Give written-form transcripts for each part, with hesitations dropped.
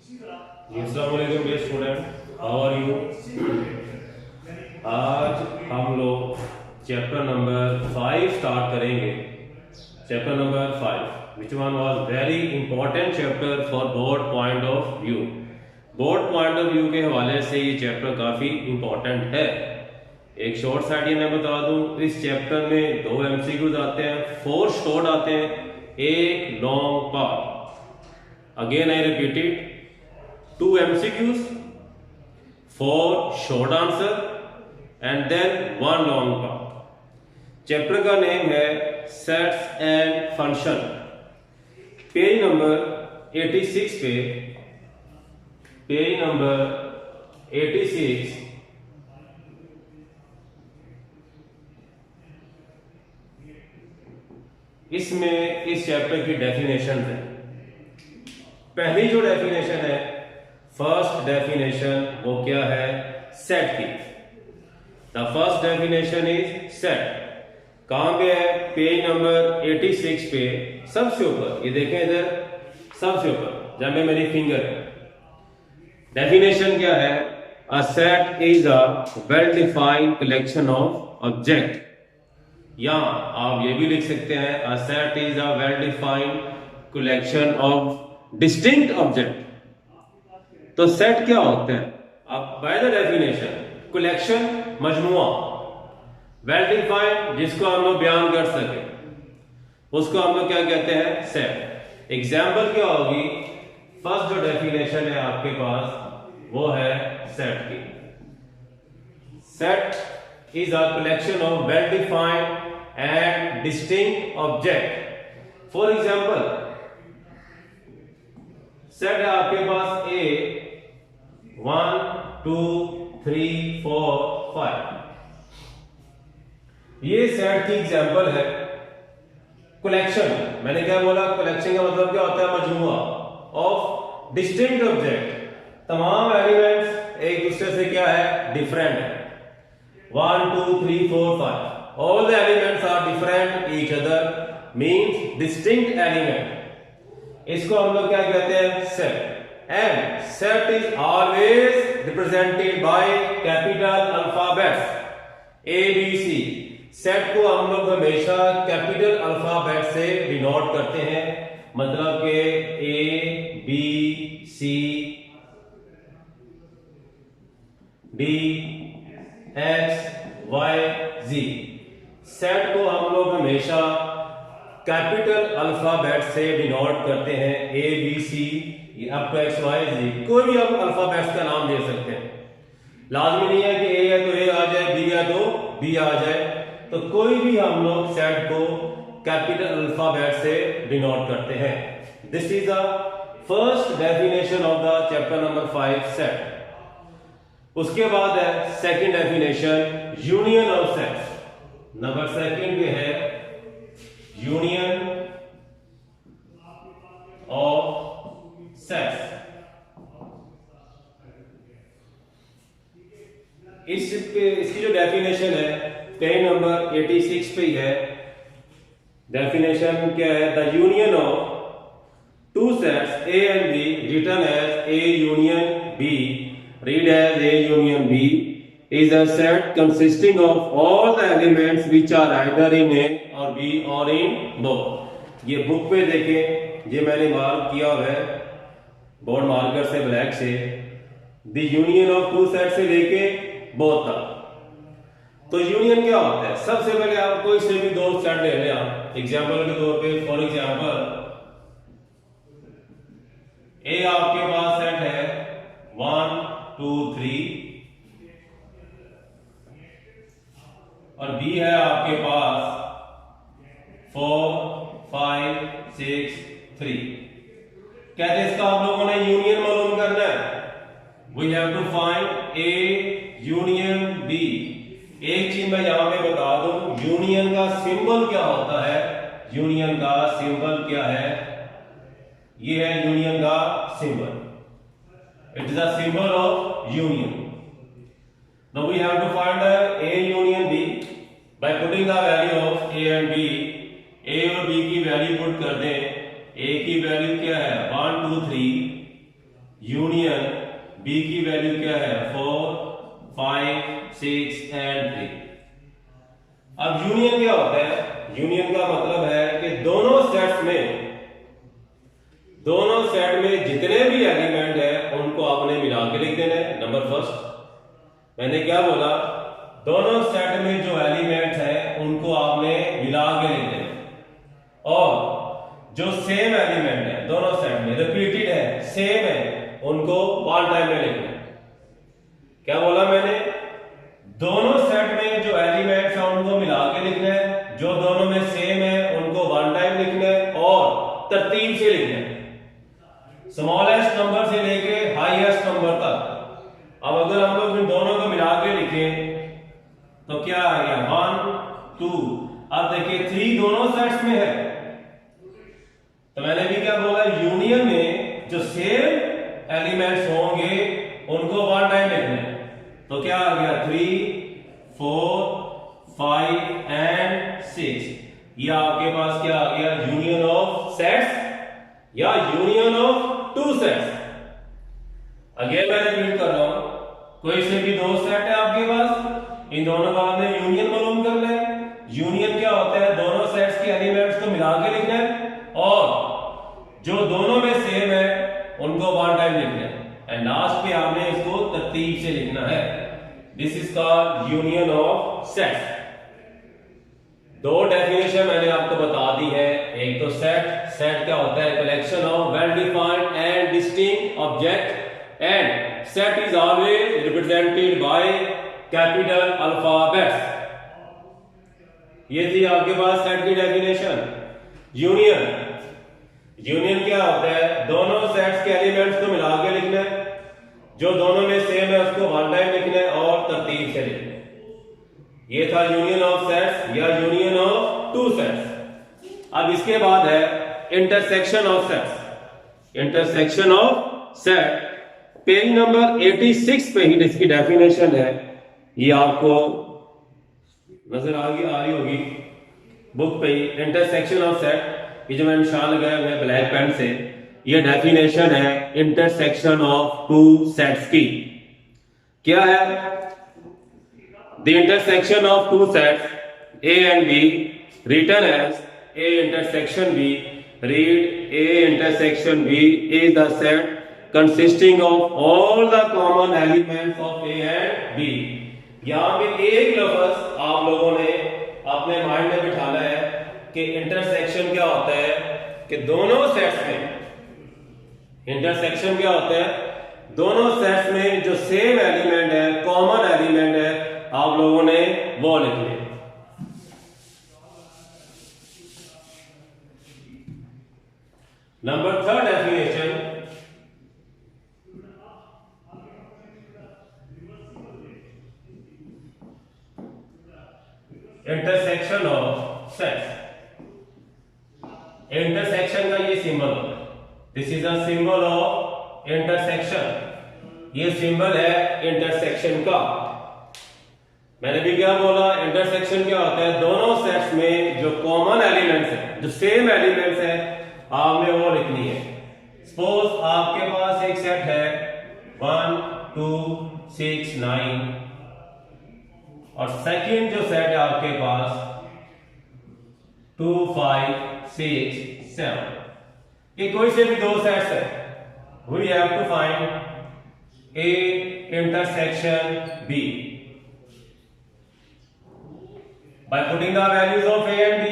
जी अस्सलाम वालेकुम dear student, how are you. आज हम लोग चैप्टर नंबर 5 स्टार्ट करेंगे। Chapter number 5 which one was very important chapter for board point of view. Board point of view के हवाले से ये चैप्टर काफ़ी इंपॉर्टेंट है। एक शॉर्ट साइड ये मैं बता दूं, इस चैप्टर में 2 MCQs आते हैं, 4 शॉर्ट आते हैं, एक long part. Again I repeat it, 2 MCQs, 4 short answer and then 1 long part। Chapter का नेम है sets and function. Page number 86 पे, पेज नंबर 86 इसमें इस चैप्टर की डेफिनेशन है। पहली जो डेफिनेशन है, फर्स्ट डेफिनेशन, वो क्या है? सेट की। The first definition is set. कहां पे है? पेज नंबर 86 पे, सबसे ऊपर। ये देखें इधर, सबसे ऊपर जहां पे मेरी फिंगर है। डेफिनेशन क्या है? A set is a well defined collection of object. या आप ये भी लिख सकते हैं, a set is a well defined collection of distinct object. तो सेट क्या होता है? अब बाय द डेफिनेशन, कलेक्शन, मजमुआ, वेल डिफाइंड, जिसको हम लोग बयान कर सके, उसको हम लोग क्या कहते हैं? सेट। एग्जाम्पल क्या होगी? फर्स्ट जो डेफिनेशन है आपके पास, वो है सेट की। Set is a collection of well defined and distinct object. For example, set है आपके पास ए 1 2 3 4 5। ये सेट की एग्जांपल है। कलेक्शन, मैंने क्या बोला? कलेक्शन का मतलब क्या होता है? मजमुआ ऑफ डिस्टिंक्ट ऑब्जेक्ट। तमाम एलिमेंट्स एक दूसरे से क्या है? डिफरेंट है। 1 2 3 4 5, all the elements are different each other, means distinct element. इसको हम लोग क्या कहते हैं? Set. And set is always represented by capital alphabets A B C। Set को हम लोग हमेशा कैपिटल अल्फाबेट से डिनोट करते हैं, मतलब के A B C D X Y Z। Set को हम लोग हमेशा कैपिटल अल्फाबेट से डिनोट करते हैं, A B C up to X Y Z. कोई भी हम अल्फाबेट्स का नाम दे सकते हैं। लाजमी नहीं है कि ए है तो ए आ जाए, बी है तो बी आ जाए। तो कोई भी हम लोग सेट को कैपिटल अल्फाबेट से डिनोट करते हैं। This is the first definition of the chapter number 5 set. उसके बाद है second definition, union of sets. Number second पे है यूनियन ऑफ सेट्स। इसकी जो डेफिनेशन है पेज नंबर 86 पे ही है। डेफिनेशन क्या है? The union of 2 sets A and B written as A union B, read as A union B, is a set consisting of all the elements which are either in A और B और in both. ये book पे देखें, ये मैंने mark किया हुआ है बोर्ड मार्कर से, ब्लैक से। द यूनियन ऑफ 2 सेट से लेके बोथ तक। तो यूनियन क्या होता है? सबसे पहले आप कोई से भी 2 सेट ले लें आप एग्जांपल के तौर पे। फॉर एग्जांपल, ए आपके पास सेट है 1 2 3 और बी है आपके पास 4 5 6 3। कहते हैं इसका हम लोगों ने यूनियन मालूम करना है। We have to find A union B. एक चीज मैं यहां पे बता दूं, यूनियन का सिंबल क्या होता है? यूनियन का सिंबल क्या है? ये है यूनियन का symbol. It is a symbol of union. Now we have to find A union B by putting the value of A and B. A और बी की वैल्यू पुट कर दें। ए की वैल्यू क्या है? 1 2 3। यूनियन बी की value क्या है 4, 5, 6 एंड 3। अब यूनियन क्या होता है? यूनियन का मतलब है कि दोनों सेट में जितने भी एलिमेंट है उनको आपने मिला के लिख देना है। नंबर फर्स्ट, मैंने क्या बोला? दोनों सेट में जो एलिमेंट है उनको आपने मिला के लिख देना है। और जो सेम एलिमेंट है दोनों सेट में, रिपीटेड है, सेम है, उनको वन टाइम में लिखना है। क्या बोला मैंने? दोनों सेट में जो एलिमेंट्स है उनको मिला के लिखना है, जो दोनों में सेम है उनको वन टाइम लिखना है और तरतीब से लिखना है, स्मॉलेस्ट नंबर से लेके हाईएस्ट नंबर तक। अब अगर हम लोग इन दोनों को मिला के लिखें तो क्या आ गया 1, 2। अब देखिए 3 दोनों सेट्स में है, तो मैंने भी क्या बोला? यूनियन में जो सेम एलिमेंट्स होंगे उनको वन टाइम लिखना है। तो क्या आ गया 3, 4, 5 एंड 6। ये आपके पास क्या आ गया? यूनियन ऑफ सेट्स या union of two sets. Again मैं रिपीट कर रहा हूं, कोई से भी दो सेट है आपके पास, इन दोनों का आपने यूनियन मालूम कर ले। यूनियन क्या होता है? दोनों सेट्स के एलिमेंट्स को मिला के लिखना है और जो दोनों में सेम है उनको वन टाइम लिखना है, एंड लास्ट पे आपने इसको तरतीब से लिखना है। This is called union of sets. दो डेफिनेशन मैंने आपको बता दी है। एक तो सेट क्या होता है? Collection of well defined and distinct object, and set is always represented by capital alphabets. ये थी आपके पास सेट की डेफिनेशन। यूनियन क्या होता है? दोनों सेट्स के एलिमेंट्स को मिला के लिखना है, जो दोनों में सेम है उसको वन टाइम लिखना है और तरतीब से लिखना है। ये था यूनियन ऑफ सेट्स या यूनियन ऑफ टू सेट्स। अब इसके बाद है intersection of sets. Intersection of set page number 86 पे ही इसकी डेफिनेशन है। ये आपको नजर आ रही होगी बुक पे ही। इंटरसेक्शन ऑफ सेट, ये जो मैंने निशान लगाया हुआ है ब्लैक पेन से, ये डेफिनेशन है इंटरसेक्शन ऑफ टू सेट्स की। क्या है? The intersection of two sets A and B written as A intersection B. Read A intersection B is the set consisting of all the common elements of A and B. यहाँ पे एक लफ्ज आप लोगों ने अपने माइंड में बिठाना है कि इंटरसेक्शन क्या होता है, कि दोनों सेट्स में इंटरसेक्शन क्या होता है? दोनों सेट्स में जो सेम एलिमेंट है, कॉमन एलिमेंट है, आप लोगों ने वो लिख लिया। Number third definition, intersection of sets. Intersection का ये सिंबल होता है, this is a symbol of intersection. ये सिंबल है इंटरसेक्शन का। मैंने भी क्या बोला? इंटरसेक्शन क्या होता है? दोनों सेट्स में जो कॉमन एलिमेंट्स है, जो सेम एलिमेंट्स है, आपने वो लिखनी है। सपोज आपके पास एक सेट है 1, 2, 6, 9 और सेकंड जो सेट है आपके पास 2, 5, 6, 7। ये कोई से भी दो सेट्स है। We have to find A intersection B by putting the values of A and B.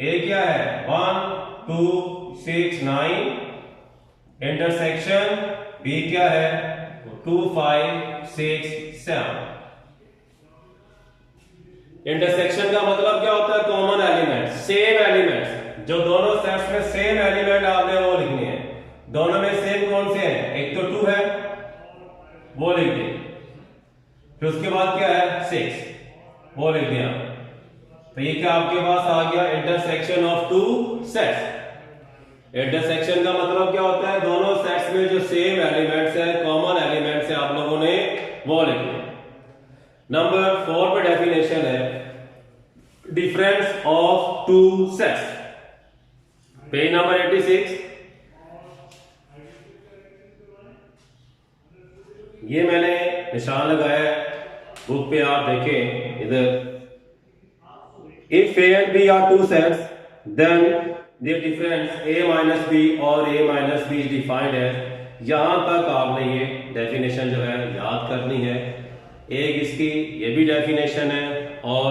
A क्या है? 1, 2, 6, 9। इंटरसेक्शन B क्या है? 2, 5, 6, 7। इंटरसेक्शन का मतलब क्या होता है? Common element, same elements. जो दोनों सेट्स में सेम एलिमेंट आपने वो लिखने हैं। दोनों में सेम कौन से हैं? एक तो 2 है, वो लिख दिए। फिर उसके बाद क्या है? 6, वो लिख दिया। तो ये क्या आपके पास आ गया? Intersection of two sets. Intersection का मतलब क्या होता है? दोनों सेट्स में जो सेम एलिमेंट्स है, कॉमन एलिमेंट्स है, आप लोगों ने वो लिखने। नंबर 4 पे डेफिनेशन है difference of two sets, page number 86। ये मैंने निशान लगाया है, बुक पे आप देखें इधर। If A and B are two sets then the difference a minus B और a minus B is defined as. यहां तक आपने ये डेफिनेशन जो है याद करनी है। एक इसकी ये भी डेफिनेशन है, और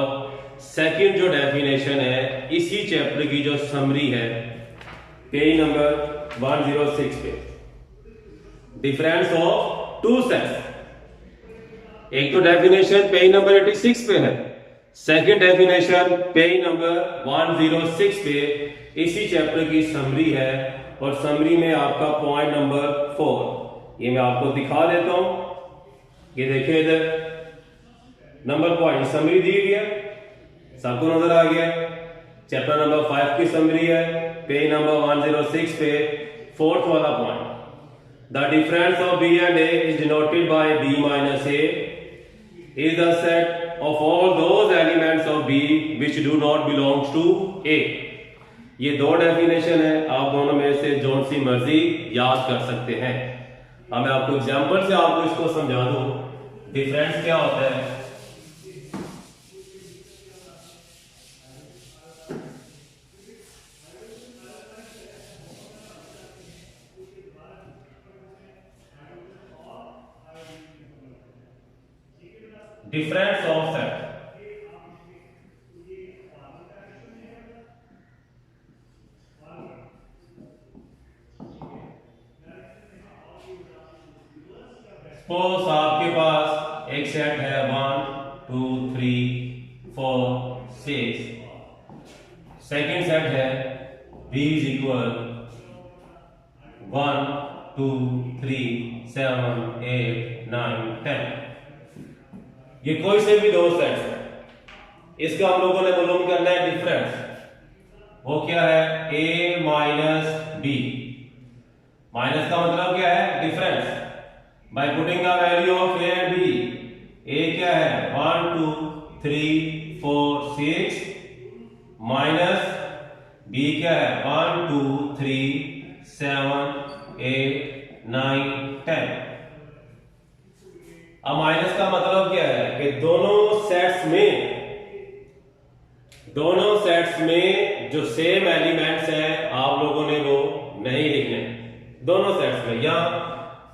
सेकंड जो डेफिनेशन है इसी चैप्टर की जो समरी है पेज नंबर 106 पे, डिफरेंस ऑफ टू सेट्स। एक तो डेफिनेशन पेज नंबर 86 पे है, सेकंड डेफिनेशन पेज नंबर 106 पे इसी चैप्टर की समरी है। और समरी में आपका पॉइंट नंबर 4 ये मैं आपको दिखा देता हूं। ये देखिए इधर नंबर पॉइंट समरी दी हुई है, सबको नजर आ गया। चैप्टर नंबर 5 की समरी है, पेज नंबर 106 पे फोर्थ वाला point. The difference of B and A is denoted by B minus A is the set of all those elements of B which do not belongs to A. ये दो definition है, आप दोनों में से जो सी मर्जी याद कर सकते हैं। अब मैं आपको एग्जांपल से आपको इसको समझा दूं, डिफरेंस क्या होता है। डिफरेंस ऑफ सेट, सपोज आपके पास एक सेट है 1 2 3 4 6, सेकेंड सेट है b इज इक्वल 1 2 3 7 8 9 10। ये कोई से भी दो सेट्स है, इसका हम लोगों ने मालूम करना है डिफरेंस। वो क्या है, a माइनस बी। माइनस का मतलब क्या है, difference. Bye putting the value of a and b, a क्या है 1 2 3 4 6, माइनस b क्या है 1 2 3 7 8 9 10। अब माइनस का मतलब क्या है कि दोनों सेट्स में जो सेम एलिमेंट्स हैं आप लोगों ने वो नहीं लिखने। दोनों सेट्स में, या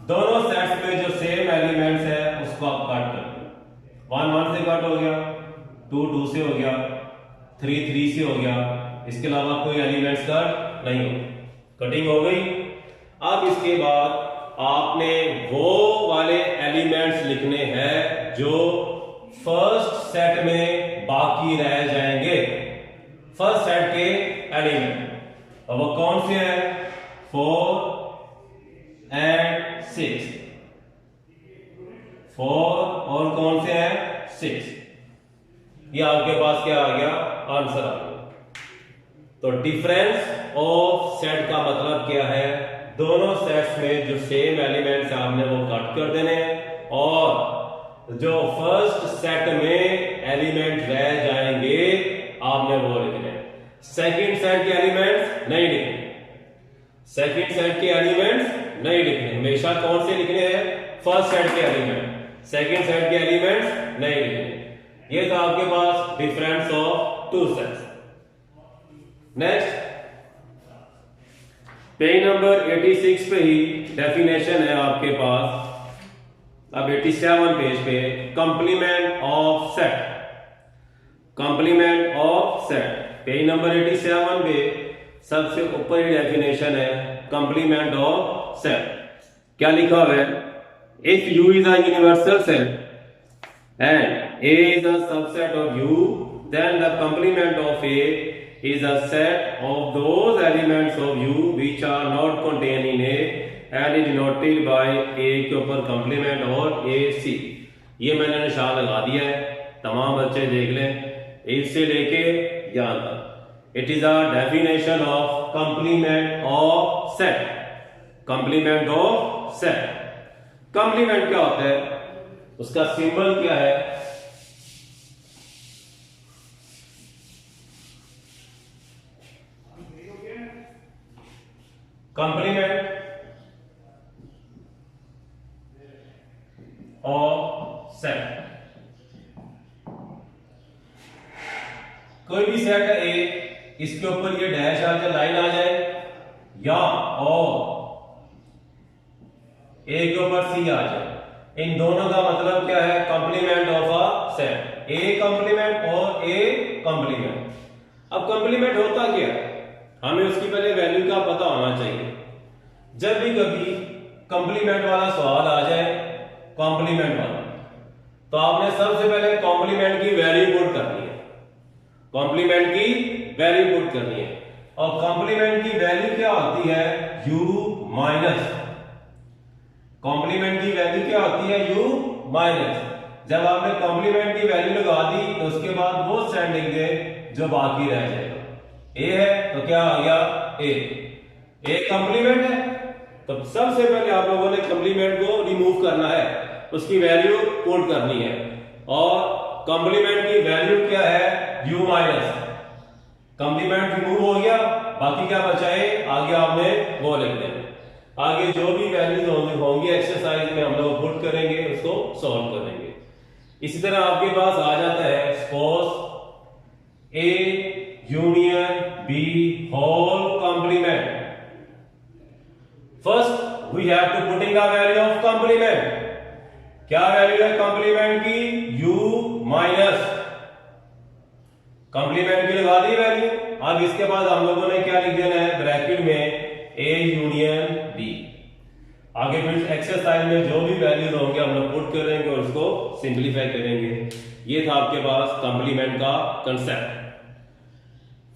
दोनों सेट्स में जो सेम एलिमेंट्स है उसको आप काट कर दो। 1 1 से कट हो गया, 2 2 से हो गया, 3 3 से हो गया, इसके अलावा कोई एलिमेंट्स कट नहीं हो, कटिंग हो गई। अब इसके बाद आपने वो वाले एलिमेंट्स लिखने हैं जो फर्स्ट सेट में बाकी रह जाएंगे, फर्स्ट सेट के एलिमेंट। और वो कौन से हैं, 4 एंड 6, 4 और कौन से हैं 6। ये आपके पास क्या आ गया, आंसर आ गया। तो डिफरेंस ऑफ सेट का मतलब क्या है, दोनों सेट्स में जो सेम एलिमेंट्स आपने वो कट कर देने, और जो फर्स्ट सेट में एलिमेंट रह जाएंगे आपने वो लिखने। सेकंड सेट के एलिमेंट्स नहीं लिखने, सेकंड सेट के एलिमेंट्स नहीं लिखने, हमेशा कौन से लिखने हैं, फर्स्ट सेट के एलिमेंट। सेकंड सेट के एलिमेंट्स नहीं लिखने। ये था आपके पास difference of two sets. Next page number 86 पे ही डेफिनेशन है आपके पास। अब 87 पेज पे complement of set, complement of set page number 87 पे सबसे ऊपर ही डेफिनेशन है कंप्लीमेंट ऑफ सेट। क्या लिखा हुआ है, if U is a universal set and A is a subset of U, then the complement of A is a set of those elements of U which are not contained in A and is denoted by A के ऊपर complement और AC। ये मैंने निशान लगा दिया है, तमाम बच्चे देख लें इससे लेके यहाँ तक। It is a definition of complement of set, complement of set। complement क्या होता है, उसका सिंबल क्या है, कंप्लीमेंट ऑफ सेट। कोई भी सेट है ए, इसके ऊपर ये डैश आ जाए, लाइन आ जाए, या और ए के ऊपर सी आ जाए, इन दोनों का मतलब क्या है? Complement of a set, A complement और ए कंप्लीमेंट। अब कंप्लीमेंट होता क्या है, हमें उसकी पहले वैल्यू का पता होना चाहिए। जब भी कभी कंप्लीमेंट वाला सवाल आ जाए, कंप्लीमेंट वाला, तो आपने सबसे पहले कंप्लीमेंट की वैल्यू पुट करनी है, कंप्लीमेंट की वैल्यू पुट करनी है। और कंप्लीमेंट की वैल्यू क्या होती है? u minus. कॉम्प्लीमेंट की वैल्यू क्या होती है? u minus. जब आपने कॉम्प्लीमेंट की वैल्यू लगा दी तो उसके बाद वो सेट लिख दे जो बाकी रह जाएगा। a है तो क्या आ गया? a कॉम्प्लीमेंट है, तो सबसे पहले आप लोगों ने कॉम्प्लीमेंट को रिमूव करना है, उसकी वैल्यू पुट करनी है। और कॉम्प्लीमेंट की वैल्यू क्या है? u minus. कॉम्प्लीमेंट रिमूव हो गया, बाकी क्या बचाए? आगे आपने वो लिख देना। आगे जो भी वैल्यूज होंगी एक्सरसाइज में हम लोग पुट करेंगे, उसको सॉल्व करेंगे। इसी तरह आपके पास आ जाता है suppose A union B whole complement. First we have to putting the value of complement. क्या वैल्यू है कॉम्प्लीमेंट की? u minus. कॉम्प्लीमेंट की लगा दी वैल्यू। अब इसके बाद हम लोगों ने क्या लिख देना है? ब्रैकेट में a यूनियन b। आगे फिर एक्सरसाइज में जो भी वैल्यूज होंगे हम लोग पुट करेंगे और उसको सिंपलीफाई करेंगे। ये था आपके पास कॉम्प्लीमेंट का कंसेप्ट।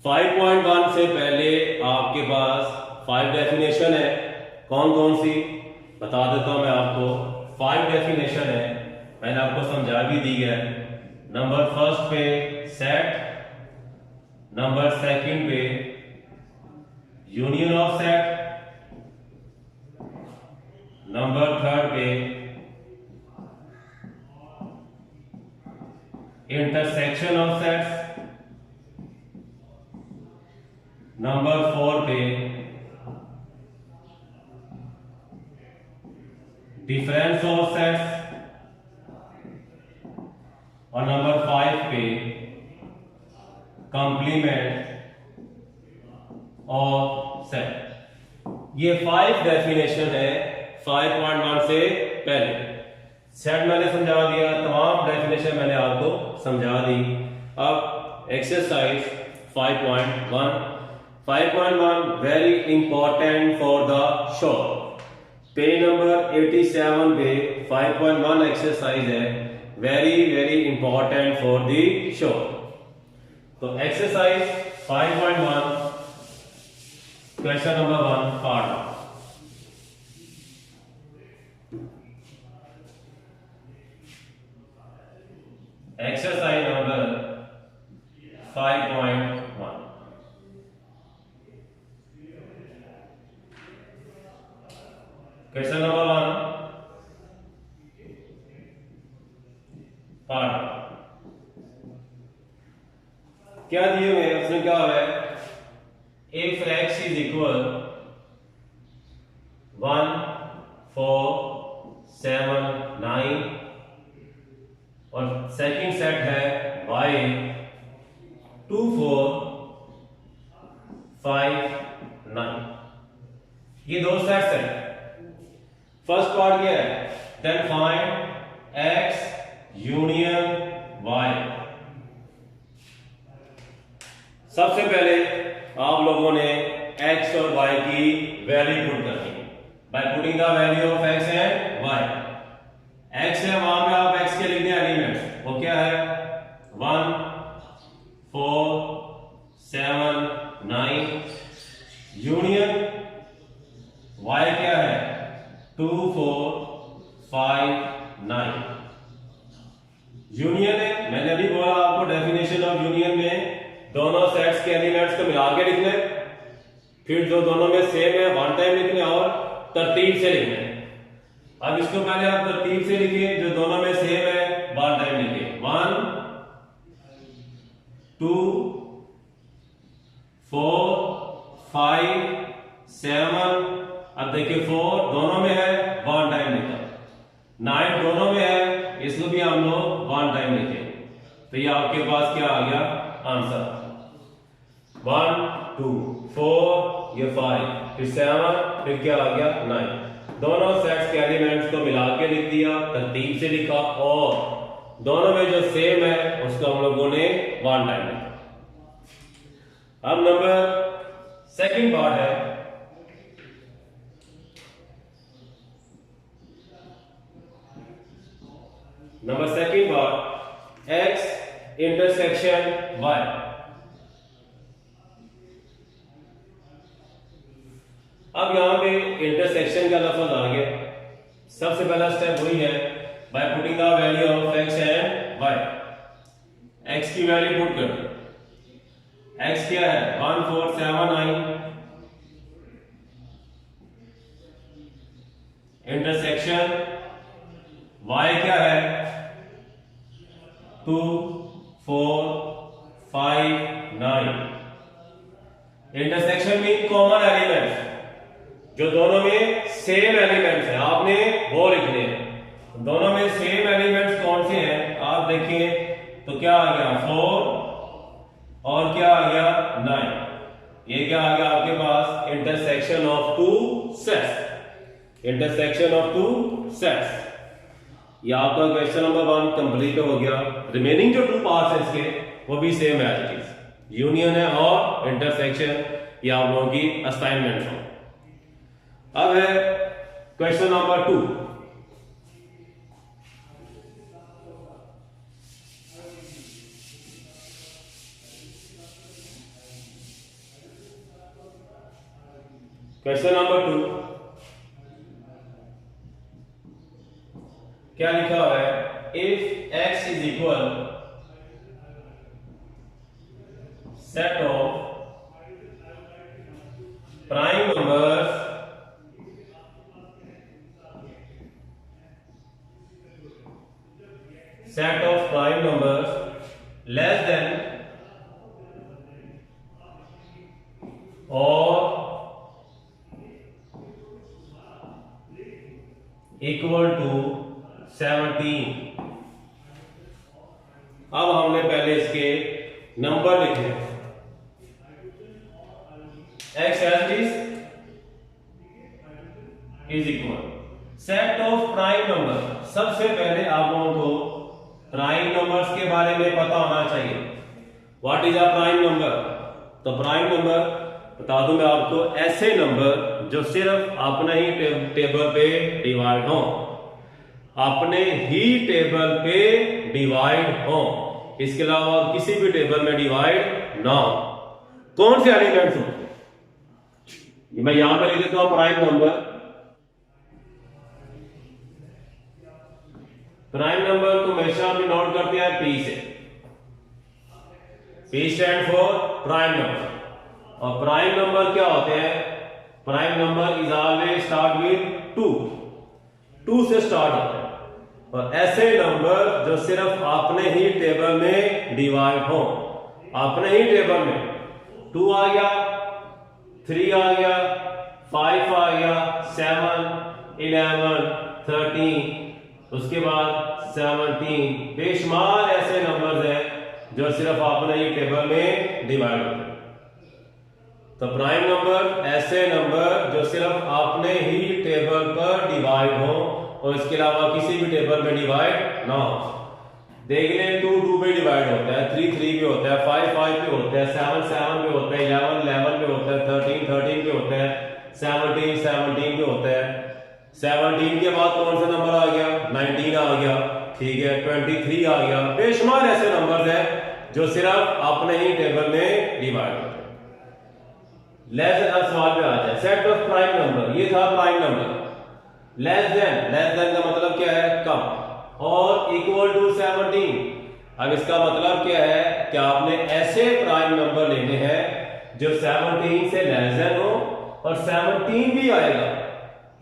5.1 से पहले आपके पास 5 डेफिनेशन है। कौन कौन सी बता देता हूं मैं आपको। 5 डेफिनेशन है, मैंने आपको समझा भी दी है। नंबर फर्स्ट पे सेट, नंबर सेकंड पे union of set, number third पे इंटरसेक्शन ऑफ सेट्स, नंबर 4 पे डिफरेंस ऑफ सेट्स, और नंबर 5 पे कंप्लीमेंट ऑफ सेट। ये 5 डेफिनेशन है 5.1 से पहले। सेट मैंने समझा दिया, तमाम डेफिनेशन मैंने आपको समझा दी। अब exercise 5.1। 5.1 very important for the show. Page number 87 पे 5.1 एक्सरसाइज है, very very important for the show. तो exercise 5.1 question number 1 part. Exercise number 5.1। Question number 1 part. क्या दिए हुए हैं? उसमें क्या है? इफ x इज इक्वल 1 4 7 9 और सेकंड सेट है y 2 4 5 9। ये दो सेट्स हैं। फर्स्ट पार्ट क्या है? Then find x union y। सबसे पहले आप लोगों ने x और y की वैल्यू पुट करनी है bye putting the value of x and y। x है, वहां पे आप x के लिख दें एलिमेंट्स। वो क्या है? 1 4 7 9 यूनियन y क्या है? 2 4 5 9 यूनियन है। मैंने अभी बोला आपको डेफिनेशन ऑफ यूनियन में दोनों सेट्स के एलिमेंट्स को मिला के लिखने, फिर जो दोनों में सेम है वन टाइम लिखने और तरतीब से लिखने। अब इसको पहले आप तरतीब से लिखिए, जो दोनों में सेम है वन टाइम लिखिए। 1 2 4 5 7। अब देखिए 4 दोनों में है वन टाइम लिखा, 9 दोनों में है तो ये आपके पास क्या आ गया आंसर। 1 2 4 ये 5 फिर 7 फिर क्या आ गया 9। दोनों सेट्स के एलिमेंट्स को मिला के लिख दिया, तरतीब से लिखा और दोनों में जो सेम है उसको हम लोगों ने 1 टाइम लिखा। अब नंबर सेकंड पार्ट है number second part x intersection y। अब यहां पे इंटरसेक्शन का लफ्ज आ गया। सबसे पहला स्टेप वही है bye putting the value of x and y। x की वैल्यू पुट कर दो। x क्या है 1 4 7 9। इंटरसेक्शन y क्या है 2 4 5 9। इंटरसेक्शन मीन कॉमन एलिमेंट्स, जो दोनों में सेम एलिमेंट्स है आपने वो लिखने हैं। दोनों में सेम एलिमेंट्स कौन से हैं आप देखिए तो क्या आ गया 4 और क्या आ गया 9। ये क्या आ गया आपके पास intersection of two sets. Intersection of two sets, ये आपका क्वेश्चन नंबर 1 कंप्लीट हो गया। रिमेनिंग जो 2 पार्ट्स है इसके वो भी सेम है, यूनियन है और इंटरसेक्शन, ये आप लोगों की असाइनमेंट है। अब है क्वेश्चन नंबर 2। क्वेश्चन नंबर 2 क्या लिखा हुआ है, if x is equal set of prime numbers less than और इक्वल टू 17। अब हमने पहले इसके नंबर लिखे x as is equal set of prime number. सबसे पहले आप लोगों को प्राइम नंबर्स के बारे में पता होना चाहिए। What is a prime number? तो प्राइम नंबर बता दूं मैं आपको, ऐसे नंबर जो सिर्फ अपने ही टेबल पे डिवाइड हो, अपने ही टेबल पे डिवाइड हो, इसके अलावा किसी भी टेबल में डिवाइड ना हो। कौन से एलिमेंट्स होते हैं मैं यहां पर लिख देता हूं प्राइम नंबर। प्राइम नंबर को हमेशा हम नोट करते हैं P से। P stand for prime number. और प्राइम नंबर क्या होते हैं? Prime number is always start with 2 से स्टार्ट होता है। और ऐसे नंबर जो सिर्फ अपने ही टेबल में डिवाइड हो, अपने ही टेबल में 2 आ गया, 3 आ गया, 5 आ गया, 7 11 13, उसके बाद 17, बेशुमार ऐसे नंबर्स हैं जो सिर्फ अपने ही टेबल में डिवाइड होते हैं। तो प्राइम नंबर ऐसे नंबर जो सिर्फ अपने ही टेबल पर डिवाइड हो और इसके अलावा किसी भी टेबल में डिवाइड ना हो। देख लें 2 2 पे डिवाइड होता है, 3 3 पे होता है, 5 5 पे होता है, 7 7 पे होता है, 11 11 पे होता है, 13 13 पे होता है, 17 17 पे होता है। 17 के बाद कौन सा नंबर आ गया? 19 आ गया, ठीक है, 23 आ गया। बेशुमार ऐसे नंबर हैं जो सिर्फ अपने ही टेबल में डिवाइड होते हैं। लेस देन सवाल पे आ जाए, सेट ऑफ प्राइम नंबर, ये था प्राइम नंबर। लेस देन का मतलब क्या है? कम। और इक्वल टू 17, अब इसका मतलब क्या है कि आपने ऐसे प्राइम नंबर लेने हैं जो 17 से लेस देन हो और 17 भी आएगा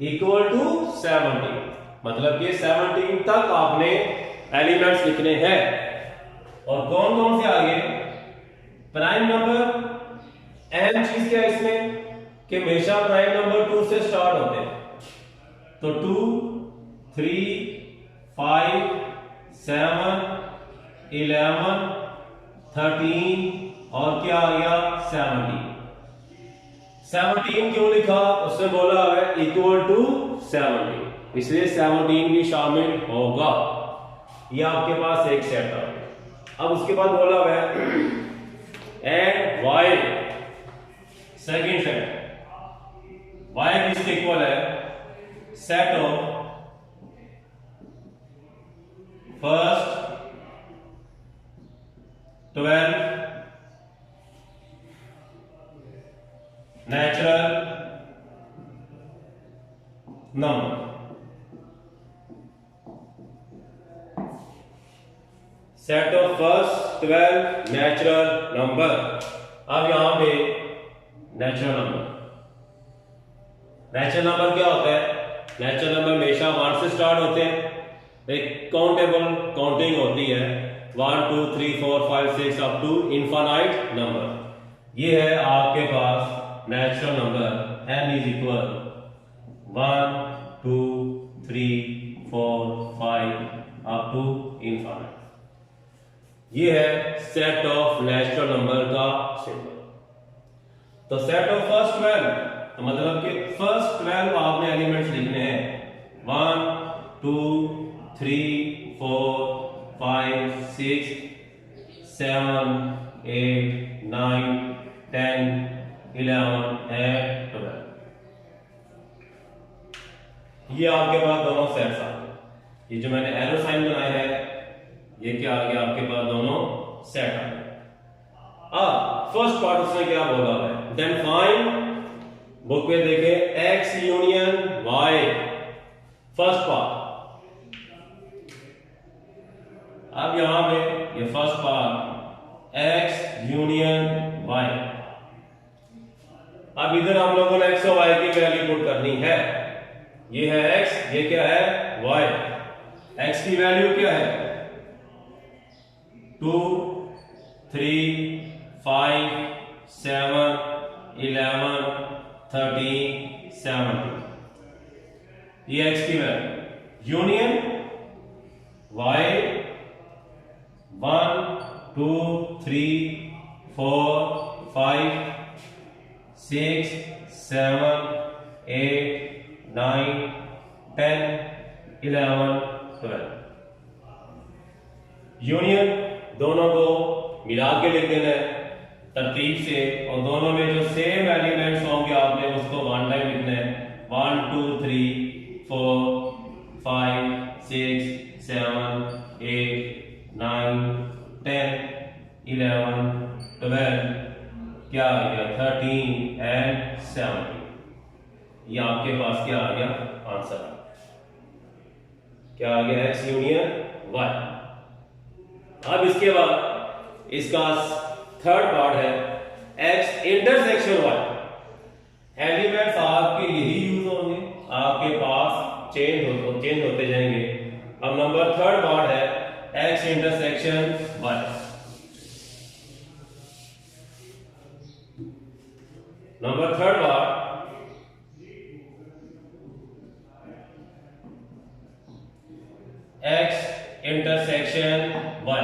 इक्वल टू 17, मतलब कि 17 तक आपने एलिमेंट्स लिखने हैं। और कौन कौन से आगे प्राइम नंबर? अहम चीज क्या है इसमें कि हमेशा प्राइम नंबर 2 से स्टार्ट होते हैं। तो 2 3 5 7 11, 13 और क्या आ गया 17। 17 क्यों लिखा? उसने बोला है इक्वल टू 17, इसलिए 17 भी शामिल होगा। ये आपके पास एक सेट आ गया। अब उसके बाद बोला हुआ है and Y, second set Y किसके इक्वल है? Set of first 12 natural number. Set of first 12 natural number. अब यहां पे नेचुरल नंबर, नेचुरल नंबर क्या होता है? नेचुरल नंबर हमेशा 1 से स्टार्ट होते हैं, एक काउंटेबल काउंटिंग होती है 1 2 3 4 5 6 अप टू इनफाइनाइट नंबर। ये है आपके पास natural number n is equal 1 2 3 4 5 up to infinite. ये है सेट ऑफ नेचुरल नंबर का सिंबल। तो सेट ऑफ फर्स्ट 12 तो मतलब कि फर्स्ट 12 आपने एलिमेंट्स लिखने हैं 1 2 3 4 5 6 7 8 9 10 11 and 12। ये आपके पास दोनों सेट्स आ गए। ये जो मैंने एरो साइन बनाया है ये क्या आ गया? आपके पास दोनों सेट आ गए। अब फर्स्ट पार्ट उसने क्या बोला है? देन फाइंड, बुक में देखें x union y, first part. अब यहां पे ये first part x union y। अब इधर हम लोगों ने x और y की वैल्यू पुट करनी है। ये है x, ये क्या है y। x की वैल्यू क्या है? 2 3 5 7 11 13 17। ये x की वैल्यू। Union y 1 2 3 4 5 6 7 8 9 10 11 12। यूनियन दोनों को मिला के लिख देना है तरतीब से, और दोनों में जो सेम एलिमेंट्स होंगे आपने उसको वन टाइम लिखना है। 1 2 3 4 5 6 7 8 9 10 11 12 क्या आ गया 13 एंड 17। ये आपके पास क्या आ गया? आंसर क्या आ गया? x union y। अब इसके बाद इसका थर्ड पार्ट है x इंटरसेक्शन y। एलिमेंट्स आपके यही यूज होंगे, आपके पास चेंज होते जाएंगे। अब नंबर थर्ड पार्ट है x intersection y। Number third part x intersection y।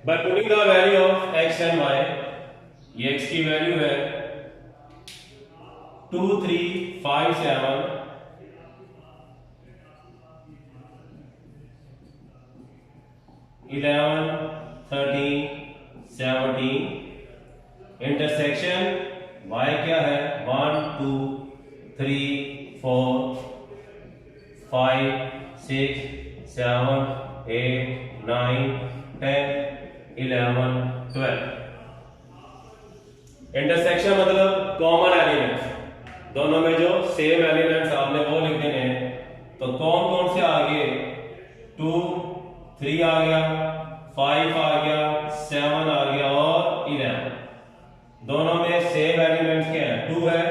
By putting the value of x and y, ये x की वैल्यू है 2 3 5 7 11 13 17। इंटरसेक्शन y क्या है? 1 2 3 4 5 6 7 8 9 10 11 12। इंटरसेक्शन मतलब कॉमन एलिमेंट्स, दोनों में जो सेम एलिमेंट्स आपने वो लिख देने हैं। तो कौन कौन से आ गए? 2 3 आ गया, 5 आ गया, 7 आ गया और 11। दोनों में सेम एलिमेंट्स क्या है? 2 है,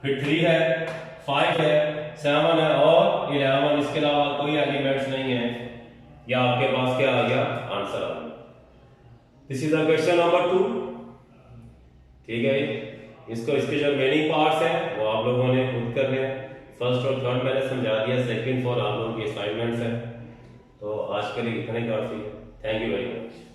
फिर 3 है, 5 है, 7 है और 11। इसके अलावा कोई एलिमेंट्स नहीं है। या आपके पास क्या आ गया? आंसर आ गया। This is the question number 2। ठीक है, इसको इसके जो रिमेनिंग पार्ट्स हैं वो आप लोगों ने खुद करने हैं। फर्स्ट और थर्ड मैंने समझा दिया, सेकंड फोर आप लोगों की असाइनमेंट्स हैं। तो आज के लिए इतने काफ़ी है। Thank you very much.